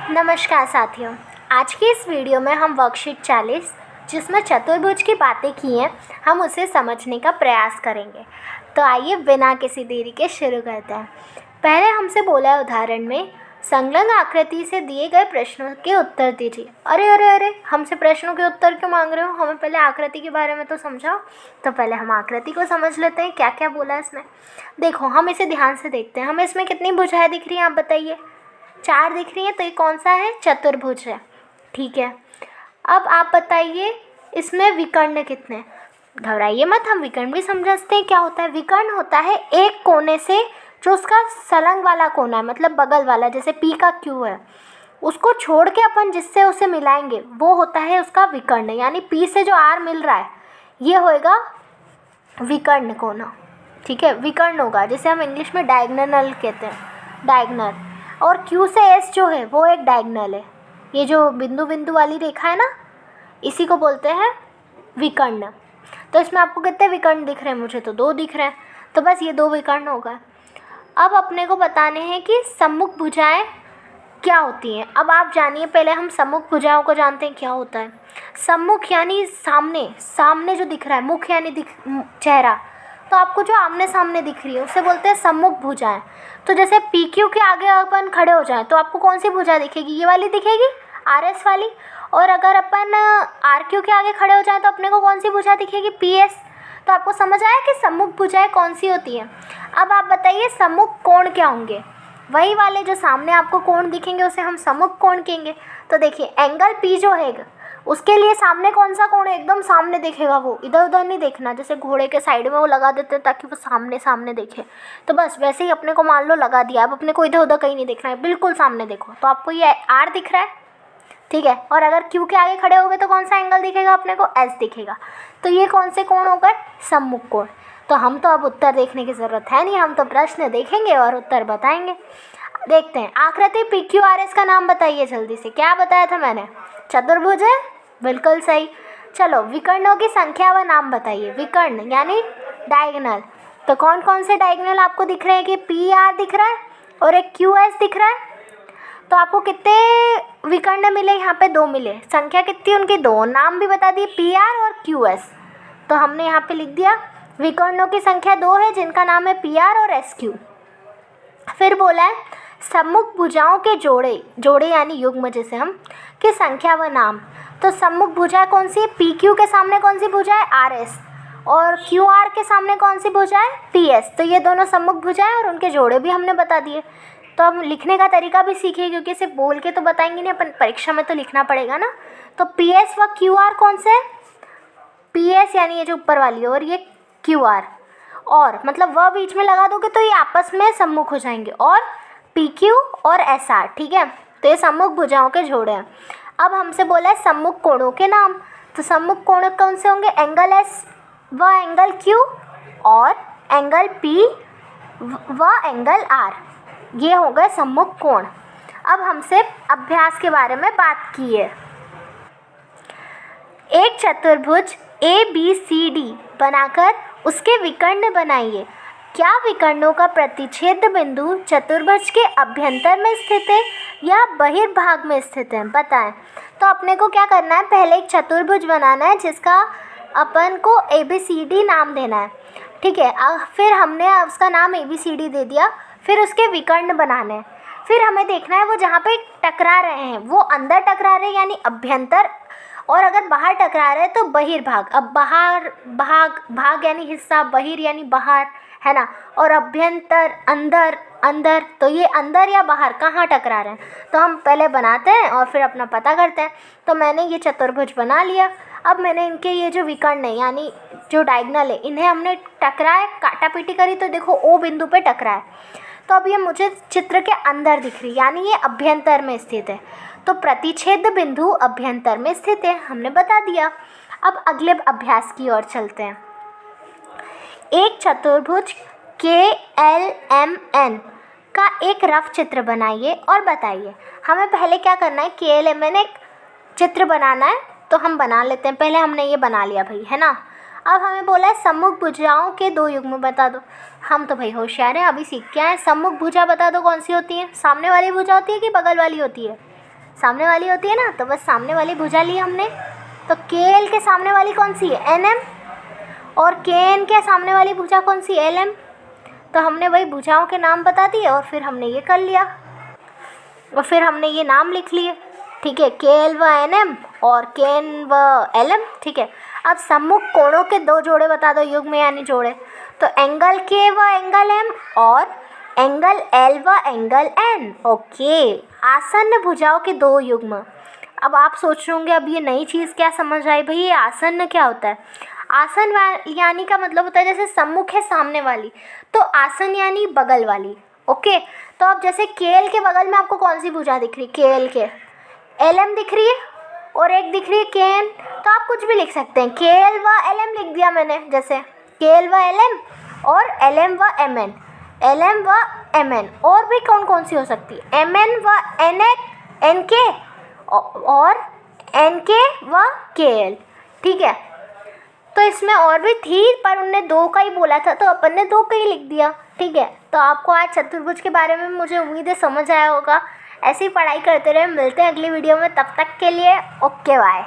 नमस्कार साथियों, आज की इस वीडियो में हम वर्कशीट 40 जिसमें चतुर्भुज की बातें की हैं हम उसे समझने का प्रयास करेंगे। तो आइए बिना किसी देरी के शुरू करते हैं। पहले हमसे बोला है उदाहरण में संलग्न आकृति से दिए गए प्रश्नों के उत्तर दीजिए। अरे अरे अरे, हमसे प्रश्नों के उत्तर क्यों मांग रहे हो? हमें पहले आकृति के बारे में तो समझाओ। तो पहले हम आकृति को समझ लेते हैं क्या क्या बोला है इसमें। देखो, हम इसे ध्यान से देखते हैं। हमें इसमें कितनी भुजाएं दिख रही हैं आप बताइए? 4 दिख रही है। तो ये कौन सा है? चतुर्भुज है। ठीक है, अब आप बताइए इसमें विकर्ण कितने? घबराइए मत, हम विकर्ण भी समझते हैं क्या होता है। विकर्ण होता है एक कोने से जो उसका संलग्न वाला कोना है, मतलब बगल वाला, जैसे पी का क्यू है, उसको छोड़ के अपन जिससे उसे मिलाएंगे वो होता है उसका विकर्ण। यानी पी से जो आर मिल रहा है ये होएगा विकर्ण कोना। ठीक है, विकर्ण होगा, जिसे हम इंग्लिश में डायगोनल कहते हैं, डायगोनल। और Q से S जो है वो एक डायगोनल है। ये जो बिंदु बिंदु वाली रेखा है ना, इसी को बोलते हैं विकर्ण। तो इसमें आपको कितने विकर्ण दिख रहे हैं? मुझे तो 2 दिख रहे हैं। तो बस ये 2 विकर्ण होगा। अब अपने को बताने हैं कि सम्मुख भुजाएं क्या होती हैं। अब आप जानिए, पहले हम सम्मुख भुजाओं को जानते हैं क्या होता है। सम्मुख यानी सामने, सामने जो दिख रहा है। मुख यानी चेहरा। तो आपको जो आमने सामने दिख रही है उसे बोलते हैं सम्मुख भुजाएं। तो जैसे पी क्यू के आगे अपन खड़े हो जाएं तो आपको कौन सी भुजा दिखेगी? ये वाली दिखेगी, आर एस वाली। और अगर अपन आर क्यू के आगे खड़े हो जाएं तो अपने को कौन सी भुजा दिखेगी? P S. तो आपको समझ आया कि सम्मुख भुजाएं कौन सी होती हैं। अब आप बताइए सम्मुख कोण क्या होंगे? वही वाले जो सामने आपको कोण दिखेंगे उसे हम सम्मुख कोण कहेंगे। तो देखिए, एंगल पी जो है उसके लिए सामने कौन सा कोण है? एकदम सामने दिखेगा, वो इधर उधर नहीं देखना। जैसे घोड़े के साइड में वो लगा देते हैं ताकि वो सामने सामने देखे। तो बस वैसे ही अपने को मान लो लगा दिया। अब अपने को इधर उधर कहीं नहीं देखना है, बिल्कुल सामने देखो। तो आपको ये आर दिख रहा है, ठीक है। और अगर क्यू के आगे खड़े हो गए तो कौन सा एंगल दिखेगा अपने को? एस दिखेगा। तो ये कौन से कोण हो गए? सम्मुख कोण। तो हम तो अब उत्तर देखने की ज़रूरत है नहीं, हम तो प्रश्न देखेंगे और उत्तर बताएंगे। देखते हैं, आकृति पी क्यू आर एस का नाम बताइए जल्दी से। क्या बताया था मैंने? चतुर्भुज है, बिल्कुल सही। चलो, विकर्णों की संख्या व नाम बताइए। विकर्ण यानी डायगोनल। तो कौन कौन से डायगोनल आपको दिख रहे हैं? कि पी आर दिख रहा है और एक क्यू एस दिख रहा है। तो आपको कितने विकर्ण मिले? यहाँ पे 2 मिले। संख्या कितनी उनकी? 2। नाम भी बता दिए, पी आर और क्यू एस। तो हमने यहाँ पे लिख दिया विकर्णों की संख्या 2 है जिनका नाम है पी आर और एस क्यू। फिर बोला है सम्मुख भुजाओं के जोड़े, जोड़े यानी युग्म जैसे हम, की संख्या व नाम। तो सम्मुख भुजा कौन सी है? पी क्यू के सामने कौन सी भुजा है? R S. और क्यू आर के सामने कौन सी भुजा है? P S. तो ये दोनों सम्मुख भुजाएं और उनके जोड़े भी हमने बता दिए। तो अब लिखने का तरीका भी सीखिए, क्योंकि इसे बोल के तो बताएंगे नहीं अपन, परीक्षा में तो लिखना पड़ेगा ना। तो पी एस व क्यू आर कौन से? पी एस यानी ये जो ऊपर वाली है, और ये क्यू आर। और मतलब वह बीच में लगा दोगे तो ये आपस में सम्मुख हो जाएंगे। और पी क्यू और एस आर, ठीक है। तो ये सम्मुख भुजाओं के जोड़े हैं। अब हमसे बोला है सम्मुख कोणों के नाम। तो सम्मुख कोण कौन से होंगे? एंगल एस व एंगल क्यू और एंगल पी व एंगल आर, ये हो गए सम्मुख कोण। अब हमसे अभ्यास के बारे में बात की है। एक चतुर्भुज ए बी सी डी बनाकर उसके विकर्ण बनाइए। क्या विकर्णों का प्रतिच्छेद बिंदु चतुर्भुज के अभ्यंतर में स्थित है या बहिर्भाग में स्थित है? बताएं। तो अपने को क्या करना है? पहले एक चतुर्भुज बनाना है जिसका अपन को ए बी सी डी नाम देना है, ठीक है। फिर हमने उसका नाम ए बी सी डी दे दिया। फिर उसके विकर्ण बनाने हैं। फिर हमें देखना है वो जहाँ पे टकरा रहे हैं वो अंदर टकरा रहे हैं यानी अभ्यंतर, और अगर बाहर टकरा रहे हैं तो बहिर्भाग। अब बाहर, भाग यानी हिस्सा, बहिर यानी बाहर, है ना। और अभ्यंतर अंदर, अंदर। तो ये अंदर या बाहर कहाँ टकरा रहे हैं? तो हम पहले बनाते हैं और फिर अपना पता करते हैं। तो मैंने ये चतुर्भुज बना लिया। अब मैंने इनके ये जो विकर्ण है यानी जो डायगोनल है, इन्हें हमने टकराए, काटा पीटी करी, तो देखो ओ बिंदु पे टकराए। तो अब ये मुझे चित्र के अंदर दिख रही, यानी ये अभ्यंतर में स्थित है। तो प्रतिच्छेद बिंदु अभ्यंतर में स्थित है, हमने बता दिया। अब अगले अभ्यास की ओर चलते हैं। एक चतुर्भुज के एल एम एन का एक रफ चित्र बनाइए और बताइए। हमें पहले क्या करना है? के एल एम एन एक चित्र बनाना है, तो हम बना लेते हैं। पहले हमने ये बना लिया भाई, है ना। अब हमें बोला है सम्मुख भुजाओं के 2 युग्म बता दो। हम तो भाई होशियार हैं, अभी सीख के आए। सम्मुख भुजा बता दो कौन सी होती है? सामने वाली भुजा होती है कि बगल वाली होती है? सामने वाली होती है ना, तो बस सामने वाली भुजा ली हमने। तो के एल के सामने वाली कौन सी है, एन एम, और के एन के सामने वाली भुजा कौन सी, एल एम। तो हमने वही भुजाओं के नाम बता दिए और फिर हमने ये कर लिया, और फिर हमने ये नाम लिख लिए। ठीक है, के एल व एन एम और के एन व एल एम। ठीक है, अब सम्मुख कोणों के दो जोड़े बता दो, युग्म यानी जोड़े। तो एंगल के व एंगल एम और एंगल एल व एंगल एन। ओके, आसन्न भुजाओं के दो युग्म। अब आप सोच रहे होंगे अब ये नई चीज़ क्या समझ आई भाई, ये आसन्न क्या होता है। आसन यानी का मतलब होता है जैसे सम्मुख है सामने वाली, तो आसन यानी बगल वाली। ओके, तो अब जैसे केएल के बगल में आपको कौन सी भुजा दिख रही, केएल के एल एम दिख रही है और एक दिख रही है के एन। तो आप कुछ भी लिख सकते हैं, के एल व एल एम लिख दिया मैंने, जैसे के एल व एल एम और एल एम व एम एन, एल एम व एम एन। और भी कौन कौन सी हो सकती है, एम एन व एन के और एन के व के एल। ठीक है, तो इसमें और भी थी पर उनने दो का ही बोला था तो अपन ने दो का ही लिख दिया। ठीक है, तो आपको आज चतुर्भुज के बारे में मुझे उम्मीद है समझ आया होगा। ऐसी पढ़ाई करते रहे, मिलते हैं अगली वीडियो में, तब तक के लिए ओके बाय।